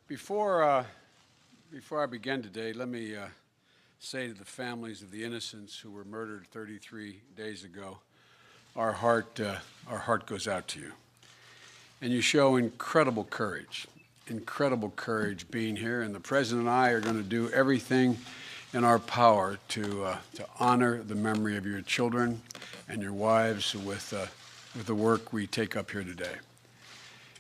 Before, uh, before I begin today, let me say to the families of the innocents who were murdered 33 days ago, our heart goes out to you. And you show incredible courage being here. And the President and I are going to do everything in our power to honor the memory of your children and your wives with the work we take up here today.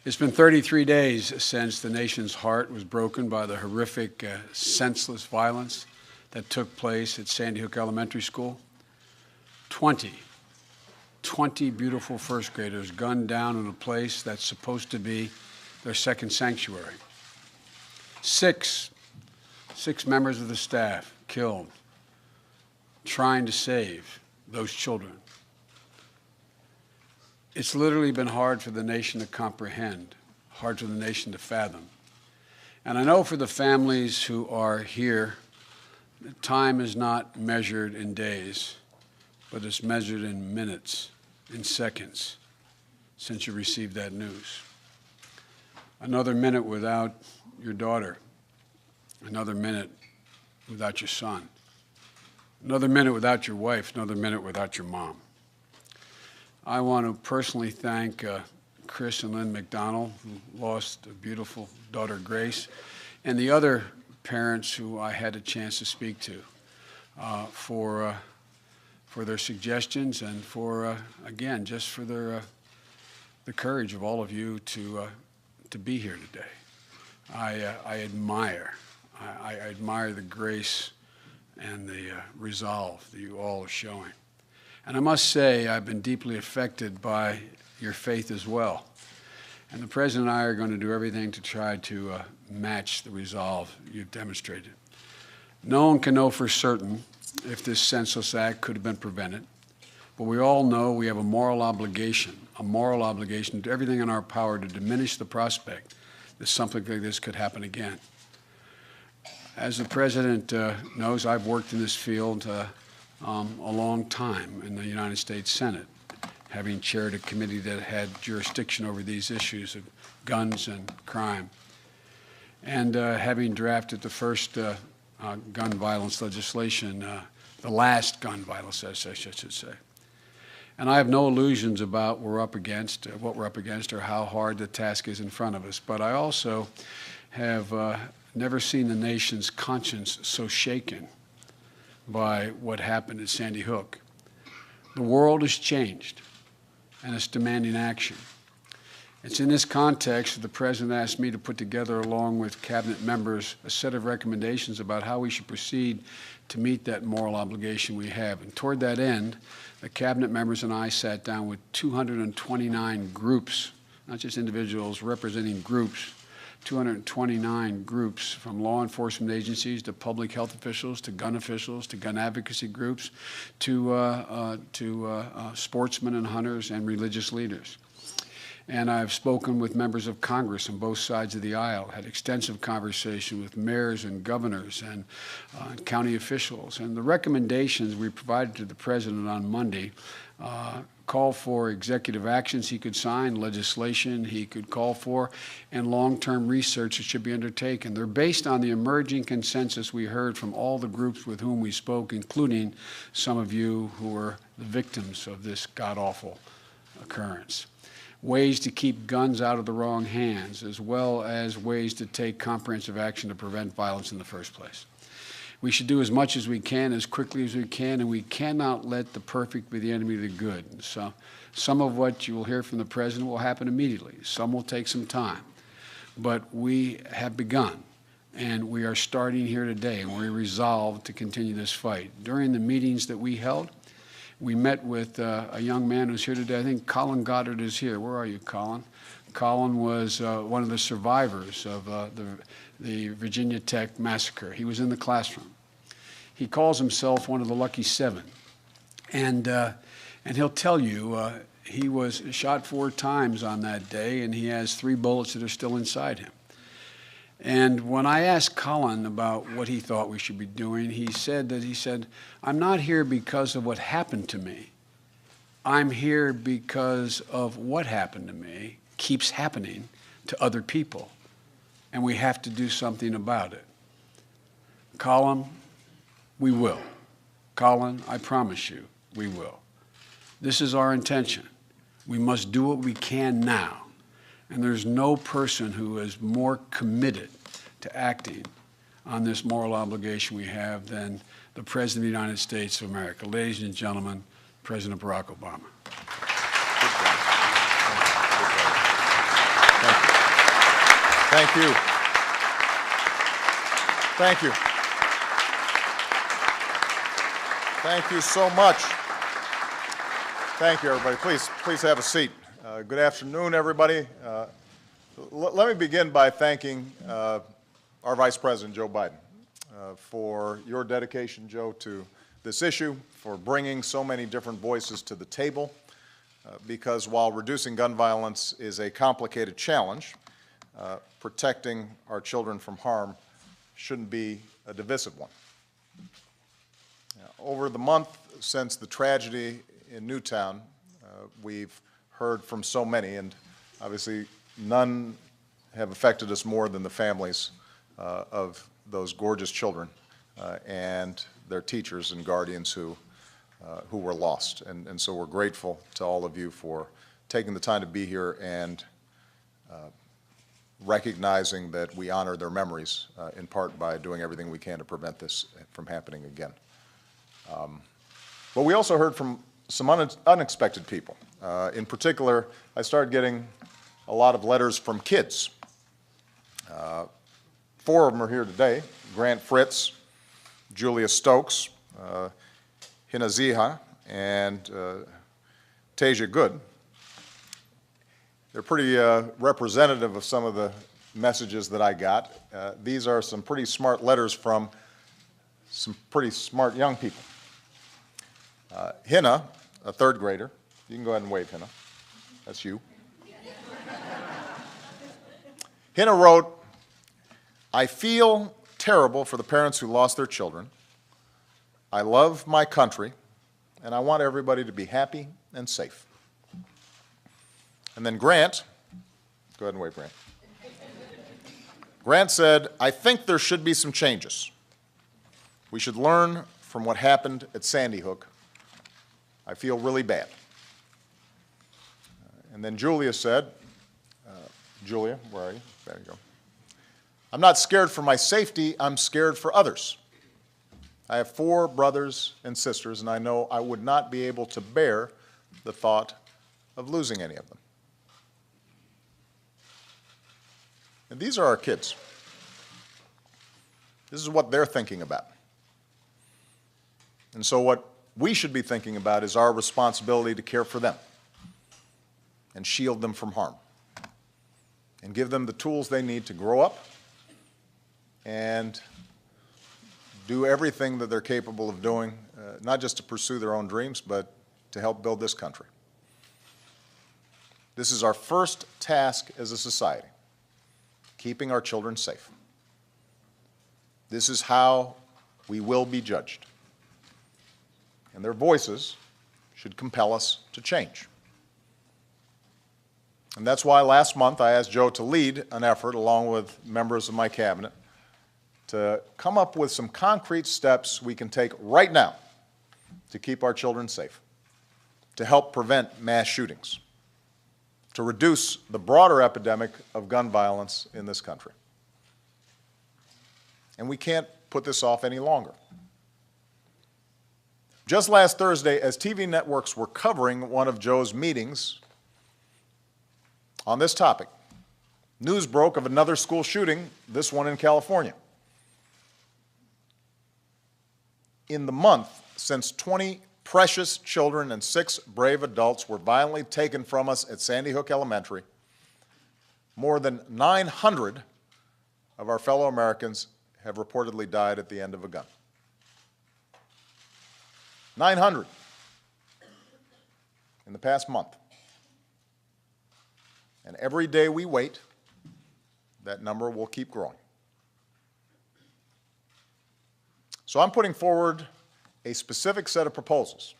It's been 33 days since the nation's heart was broken by the horrific, senseless violence that took place at Sandy Hook Elementary School. 20 beautiful first graders gunned down in a place that's supposed to be their second sanctuary. Six members of the staff killed trying to save those children. It's literally been hard for the nation to comprehend, hard for the nation to fathom. And I know for the families who are here, time is not measured in days, but it's measured in minutes, in seconds, since you received that news. Another minute without your daughter, another minute without your son, another minute without your wife, another minute without your mom. I want to personally thank Chris and Lynn McDonald, who lost a beautiful daughter, Grace, and the other parents who I had a chance to speak to for their suggestions and for, again, just for the courage of all of you to be here today. I admire the grace and the resolve that you all are showing. And I must say, I've been deeply affected by your faith as well. And the President and I are going to do everything to try to match the resolve you've demonstrated. No one can know for certain if this senseless act could have been prevented, but we all know we have a moral obligation to do everything in our power to diminish the prospect that something like this could happen again. As the President knows, I've worked in this field a long time in the United States Senate, having chaired a committee that had jurisdiction over these issues of guns and crime, and having drafted the first gun violence legislation, the last gun violence, I should say. And I have no illusions about what we're up against, or how hard the task is in front of us. But I also have never seen the nation's conscience so shaken by what happened at Sandy Hook. The world has changed, and it's demanding action. It's in this context that the President asked me to put together, along with cabinet members, a set of recommendations about how we should proceed to meet that moral obligation we have. And toward that end, the cabinet members and I sat down with 229 groups, not just individuals, representing groups, 229 groups, from law enforcement agencies to public health officials to gun advocacy groups to sportsmen and hunters and religious leaders. And I've spoken with members of Congress on both sides of the aisle, had extensive conversation with mayors and governors and county officials. And the recommendations we provided to the President on Monday call for executive actions he could sign, legislation he could call for, and long-term research that should be undertaken. They're based on the emerging consensus we heard from all the groups with whom we spoke, including some of you who were the victims of this god-awful occurrence. Ways to keep guns out of the wrong hands, as well as ways to take comprehensive action to prevent violence in the first place. We should do as much as we can, as quickly as we can, and we cannot let the perfect be the enemy of the good. So some of what you will hear from the President will happen immediately. Some will take some time. But we have begun, and we are starting here today, and we're resolved to continue this fight. During the meetings that we held, we met with a young man who's here today. I think Colin Goddard is here. Where are you, Colin? Colin was one of the survivors of the Virginia Tech massacre. He was in the classroom. He calls himself one of the lucky seven. And he'll tell you he was shot 4 times on that day, and he has 3 bullets that are still inside him. And when I asked Colin about what he thought we should be doing, he said, I'm not here because of what happened to me. I'm here because of what happened to me keeps happening to other people. and we have to do something about it. Colin, we will. Colin, I promise you, we will. This is our intention. We must do what we can now. And there's no person who is more committed to acting on this moral obligation we have than the President of the United States of America. Ladies and gentlemen, President Barack Obama. Thank you. Thank you. Thank you so much. Thank you, everybody. Please have a seat. Good afternoon, everybody. Let me begin by thanking our Vice President, Joe Biden, for your dedication, Joe, to this issue, for bringing so many different voices to the table, because while reducing gun violence is a complicated challenge, protecting our children from harm shouldn't be a divisive one. Over the month since the tragedy in Newtown, we've heard from so many, and obviously none have affected us more than the families of those gorgeous children and their teachers and guardians who were lost. And so we're grateful to all of you for taking the time to be here and recognizing that we honor their memories, in part by doing everything we can to prevent this from happening again. But we also heard from some unexpected people. In particular, I started getting a lot of letters from kids. 4 of them are here today: Grant Fritz, Julia Stokes, Hina Ziha, and Tasia Good. They're pretty representative of some of the messages that I got. These are some pretty smart letters from some pretty smart young people. Hina, a 3rd grader. You can go ahead and wave, Hina. That's you. Hina wrote, "I feel terrible for the parents who lost their children. I love my country, and I want everybody to be happy and safe." And then Grant, go ahead and wave, Grant. Grant said, "I think there should be some changes. We should learn from what happened at Sandy Hook. I feel really bad." And then Julia said, Julia, where are you? There you go. "I'm not scared for my safety, I'm scared for others. I have 4 brothers and sisters, and I know I would not be able to bear the thought of losing any of them." And these are our kids. This is what they're thinking about. And so what we should be thinking about is our responsibility to care for them and shield them from harm and give them the tools they need to grow up and do everything that they're capable of doing, not just to pursue their own dreams, but to help build this country. This is our first task as a society, keeping our children safe. This is how we will be judged. And their voices should compel us to change. And that's why last month I asked Joe to lead an effort, along with members of my cabinet, to come up with some concrete steps we can take right now to keep our children safe, to help prevent mass shootings, to reduce the broader epidemic of gun violence in this country. And we can't put this off any longer. Just last Thursday, as TV networks were covering one of Joe's meetings on this topic, news broke of another school shooting, this one in California. In the month since 20 precious children and 6 brave adults were violently taken from us at Sandy Hook Elementary, more than 900 of our fellow Americans have reportedly died at the end of a gun. 900 in the past month. And every day we wait, that number will keep growing. So I'm putting forward a specific set of proposals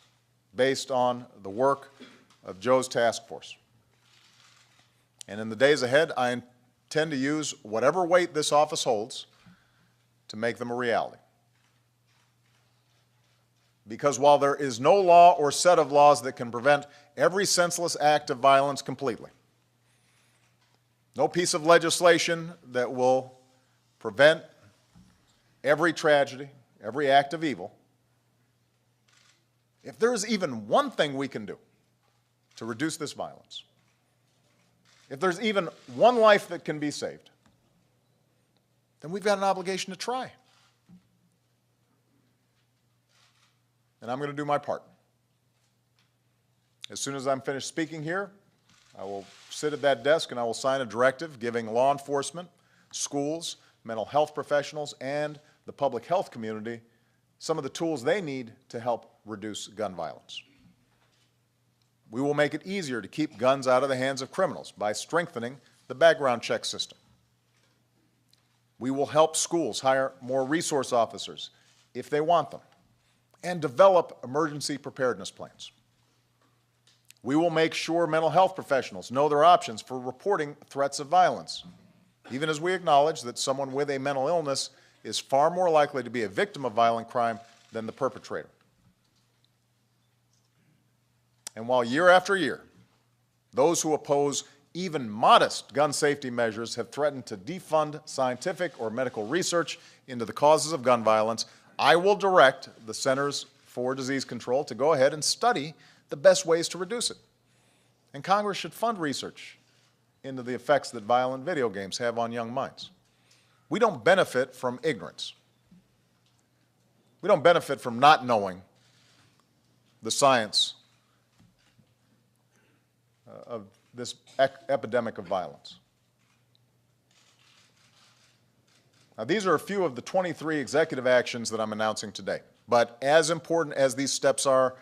based on the work of Joe's task force. And in the days ahead, I intend to use whatever weight this office holds to make them a reality. Because while there is no law or set of laws that can prevent every senseless act of violence completely, no piece of legislation that will prevent every tragedy, every act of evil, if there's even one thing we can do to reduce this violence, if there's even one life that can be saved, then we've got an obligation to try. And I'm going to do my part. As soon as I'm finished speaking here, I will sit at that desk and I will sign a directive giving law enforcement, schools, mental health professionals, and the public health community some of the tools they need to help reduce gun violence. We will make it easier to keep guns out of the hands of criminals by strengthening the background check system. We will help schools hire more resource officers if they want them, and develop emergency preparedness plans. We will make sure mental health professionals know their options for reporting threats of violence, even as we acknowledge that someone with a mental illness is far more likely to be a victim of violent crime than the perpetrator. And while year after year, those who oppose even modest gun safety measures have threatened to defund scientific or medical research into the causes of gun violence, I will direct the Centers for Disease Control to go ahead and study the best ways to reduce it. And Congress should fund research into the effects that violent video games have on young minds. We don't benefit from ignorance. We don't benefit from not knowing the science of this epidemic of violence. Now, these are a few of the 23 executive actions that I'm announcing today. But as important as these steps are,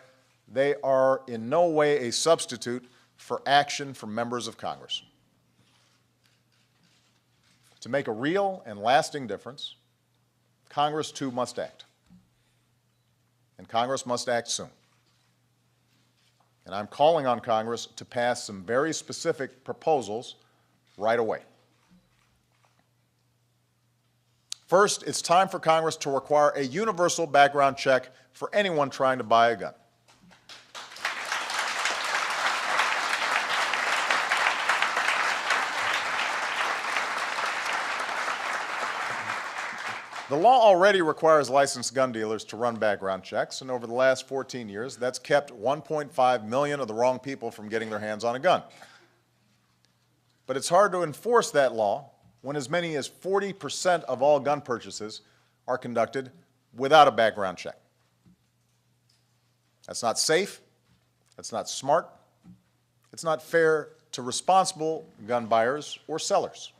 they are in no way a substitute for action from members of Congress. To make a real and lasting difference, Congress too must act. And Congress must act soon. And I'm calling on Congress to pass some very specific proposals right away. First, it's time for Congress to require a universal background check for anyone trying to buy a gun. The law already requires licensed gun dealers to run background checks, and over the last 14 years, that's kept 1.5 million of the wrong people from getting their hands on a gun. But it's hard to enforce that law when as many as 40% of all gun purchases are conducted without a background check. That's not safe, that's not smart, it's not fair to responsible gun buyers or sellers.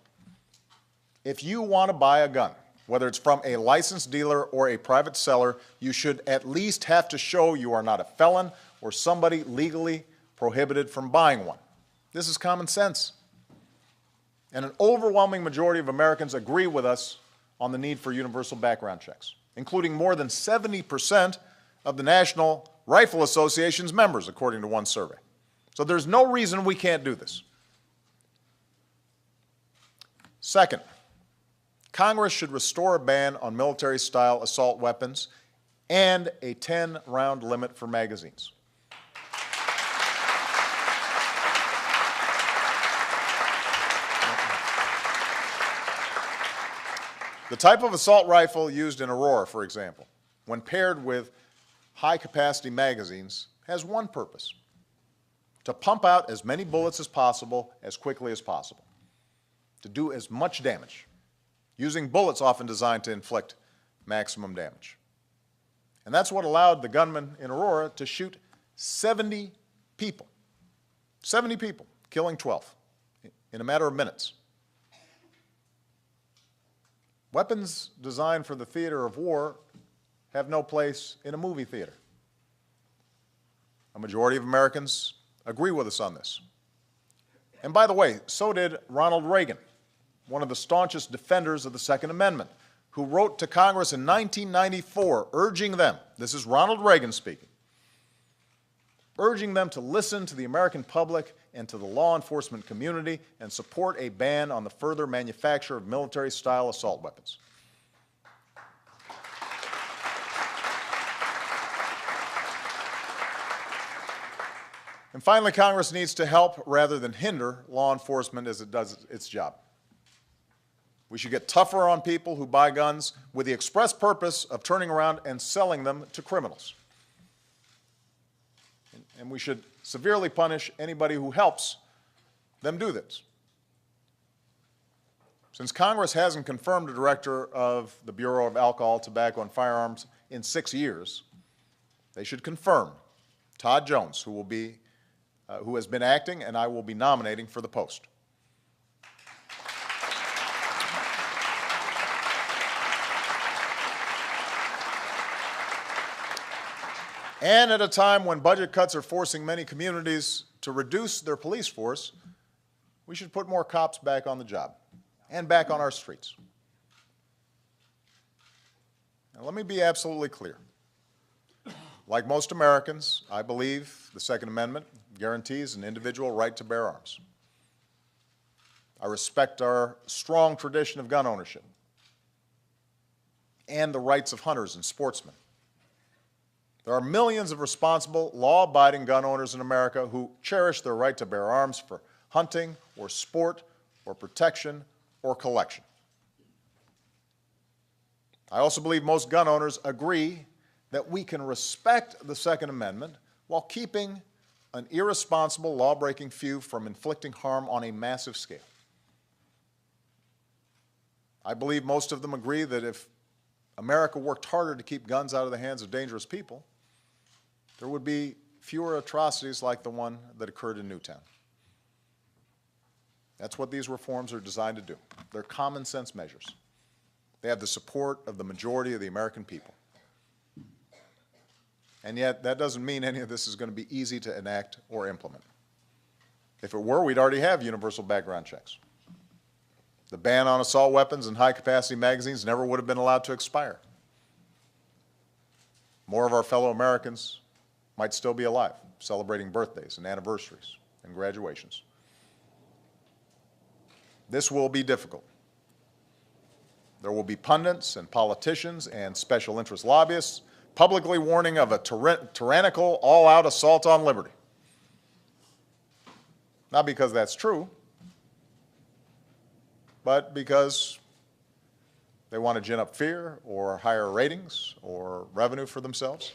If you want to buy a gun, whether it's from a licensed dealer or a private seller, you should at least have to show you are not a felon or somebody legally prohibited from buying one. This is common sense. And an overwhelming majority of Americans agree with us on the need for universal background checks, including more than 70% of the National Rifle Association's members, according to one survey. So there's no reason we can't do this. Second, Congress should restore a ban on military-style assault weapons and a 10-round limit for magazines. The type of assault rifle used in Aurora, for example, when paired with high-capacity magazines, has one purpose: to pump out as many bullets as possible, as quickly as possible, to do as much damage, using bullets often designed to inflict maximum damage. And that's what allowed the gunman in Aurora to shoot 70 people. 70 people, killing 12 in a matter of minutes. Weapons designed for the theater of war have no place in a movie theater. A majority of Americans agree with us on this. And by the way, so did Ronald Reagan, one of the staunchest defenders of the Second Amendment, who wrote to Congress in 1994 urging them, this is Ronald Reagan speaking, urging them to listen to the American public and to the law enforcement community and support a ban on the further manufacture of military-style assault weapons. And finally, Congress needs to help rather than hinder law enforcement as it does its job. We should get tougher on people who buy guns with the express purpose of turning around and selling them to criminals. And we should severely punish anybody who helps them do this. Since Congress hasn't confirmed a director of the Bureau of Alcohol, Tobacco, and Firearms in 6 years, they should confirm Todd Jones, who has been acting, and I will be nominating for the post. And at a time when budget cuts are forcing many communities to reduce their police force, we should put more cops back on the job and back on our streets. Now, let me be absolutely clear. Like most Americans, I believe the Second Amendment guarantees an individual right to bear arms. I respect our strong tradition of gun ownership and the rights of hunters and sportsmen. There are millions of responsible, law-abiding gun owners in America who cherish their right to bear arms for hunting or sport or protection or collection. I also believe most gun owners agree that we can respect the Second Amendment while keeping an irresponsible, law-breaking few from inflicting harm on a massive scale. I believe most of them agree that if America worked harder to keep guns out of the hands of dangerous people, there would be fewer atrocities like the one that occurred in Newtown. That's what these reforms are designed to do. They're common sense measures. They have the support of the majority of the American people. And yet, that doesn't mean any of this is going to be easy to enact or implement. If it were, we'd already have universal background checks. The ban on assault weapons and high-capacity magazines never would have been allowed to expire. More of our fellow Americans might still be alive, celebrating birthdays and anniversaries and graduations. This will be difficult. There will be pundits and politicians and special interest lobbyists publicly warning of a tyrannical, all-out assault on liberty. Not because that's true, but because they want to gin up fear or higher ratings or revenue for themselves.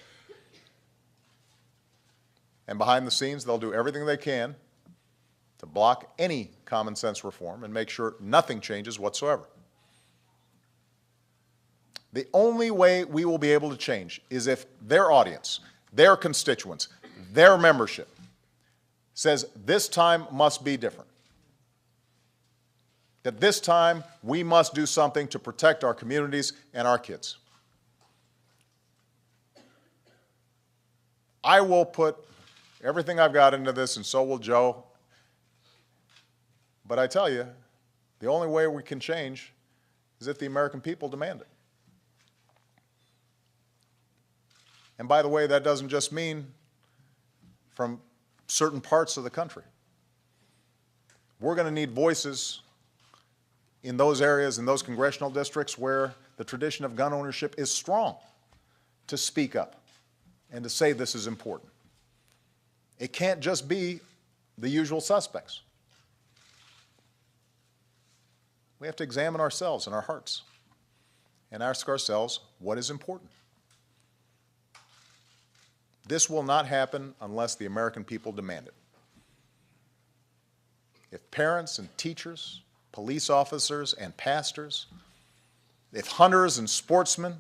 And behind the scenes, they'll do everything they can to block any common sense reform and make sure nothing changes whatsoever. The only way we will be able to change is if their audience, their constituents, their membership says this time must be different. That this time we must do something to protect our communities and our kids. I will put everything I've got into this, and so will Joe. But I tell you, the only way we can change is if the American people demand it. And by the way, that doesn't just mean from certain parts of the country. We're going to need voices in those areas, in those congressional districts where the tradition of gun ownership is strong, to speak up and to say this is important. It can't just be the usual suspects. We have to examine ourselves and our hearts and ask ourselves what is important. This will not happen unless the American people demand it. If parents and teachers, police officers and pastors, if hunters and sportsmen,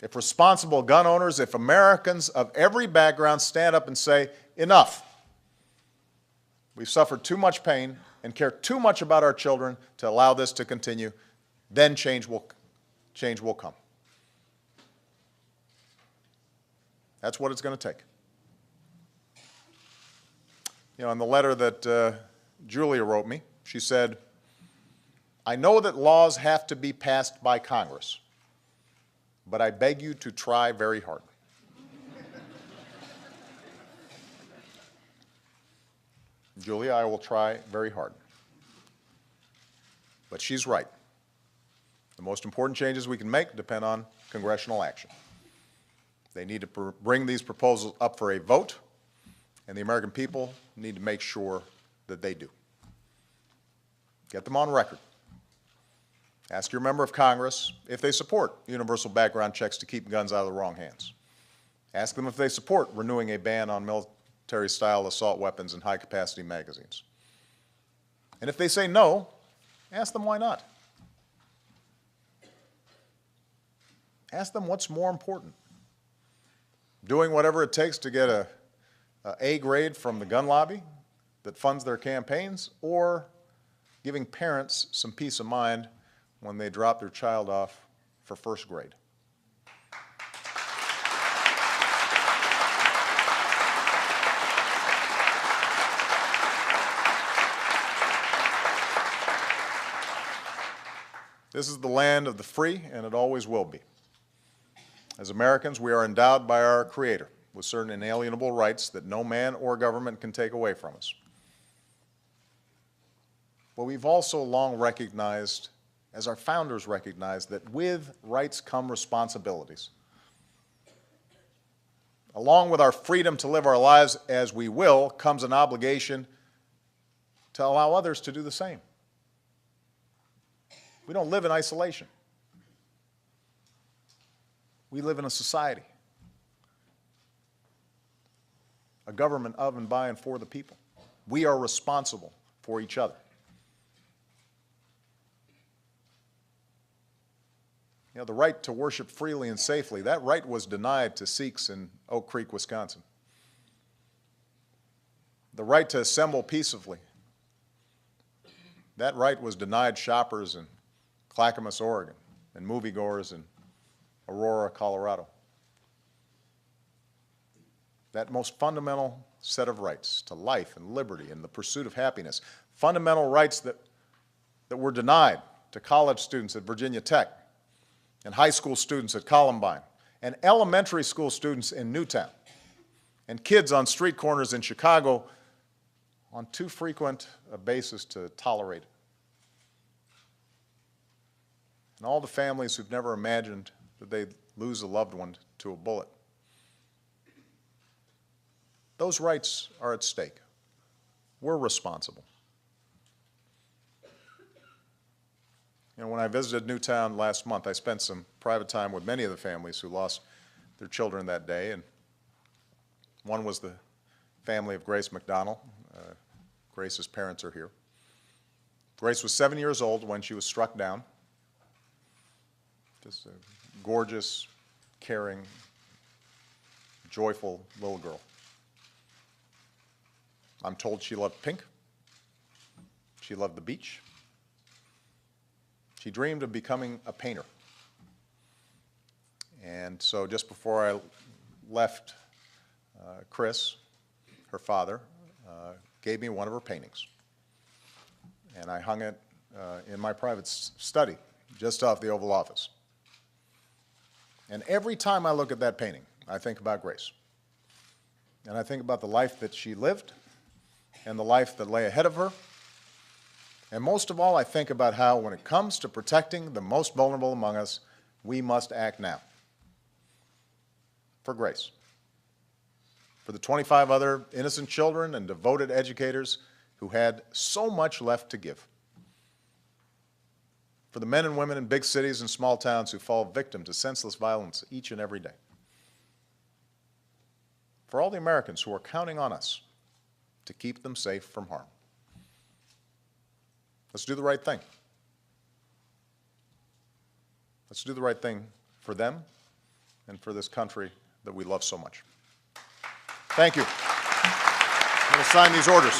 if responsible gun owners, if Americans of every background stand up and say, enough, we've suffered too much pain and care too much about our children to allow this to continue, then change will come. That's what it's going to take. You know, in the letter that Julia wrote me, she said, I know that laws have to be passed by Congress, but I beg you to try very hard. Julia, I will try very hard. But she's right. The most important changes we can make depend on congressional action. They need to bring these proposals up for a vote, and the American people need to make sure that they do. Get them on record. Ask your member of Congress if they support universal background checks to keep guns out of the wrong hands. Ask them if they support renewing a ban on military-style assault weapons and high-capacity magazines. And if they say no, ask them why not. Ask them what's more important. Doing whatever it takes to get a A grade from the gun lobby that funds their campaigns, or giving parents some peace of mind when they drop their child off for first grade. This is the land of the free, and it always will be. As Americans, we are endowed by our Creator with certain inalienable rights that no man or government can take away from us. But we've also long recognized, as our founders recognized, that with rights come responsibilities. Along with our freedom to live our lives as we will comes an obligation to allow others to do the same. We don't live in isolation. We live in a society, a government of and by and for the people. We are responsible for each other. You know, the right to worship freely and safely, that right was denied to Sikhs in Oak Creek, Wisconsin. The right to assemble peaceably, that right was denied shoppers in Clackamas, Oregon, and moviegoers in Aurora, Colorado. That most fundamental set of rights to life and liberty and the pursuit of happiness, fundamental rights that were denied to college students at Virginia Tech and high school students at Columbine and elementary school students in Newtown and kids on street corners in Chicago on too frequent a basis to tolerate it. And all the families who've never imagined that they'd lose a loved one to a bullet. Those rights are at stake. We're responsible. You know, when I visited Newtown last month, I spent some private time with many of the families who lost their children that day, and one was the family of Grace McDonald. Grace's parents are here. Grace was 7 years old when she was struck down. Just a gorgeous, caring, joyful little girl. I'm told she loved pink. She loved the beach. She dreamed of becoming a painter. And so just before I left, Chris, her father, gave me one of her paintings. And I hung it in my private study just off the Oval Office. And every time I look at that painting, I think about Grace. And I think about the life that she lived and the life that lay ahead of her. And most of all, I think about how, when it comes to protecting the most vulnerable among us, we must act now. For Grace. For the 25 other innocent children and devoted educators who had so much left to give. For the men and women in big cities and small towns who fall victim to senseless violence each and every day. For all the Americans who are counting on us to keep them safe from harm. Let's do the right thing. Let's do the right thing for them and for this country that we love so much. Thank you. I'm going to sign these orders.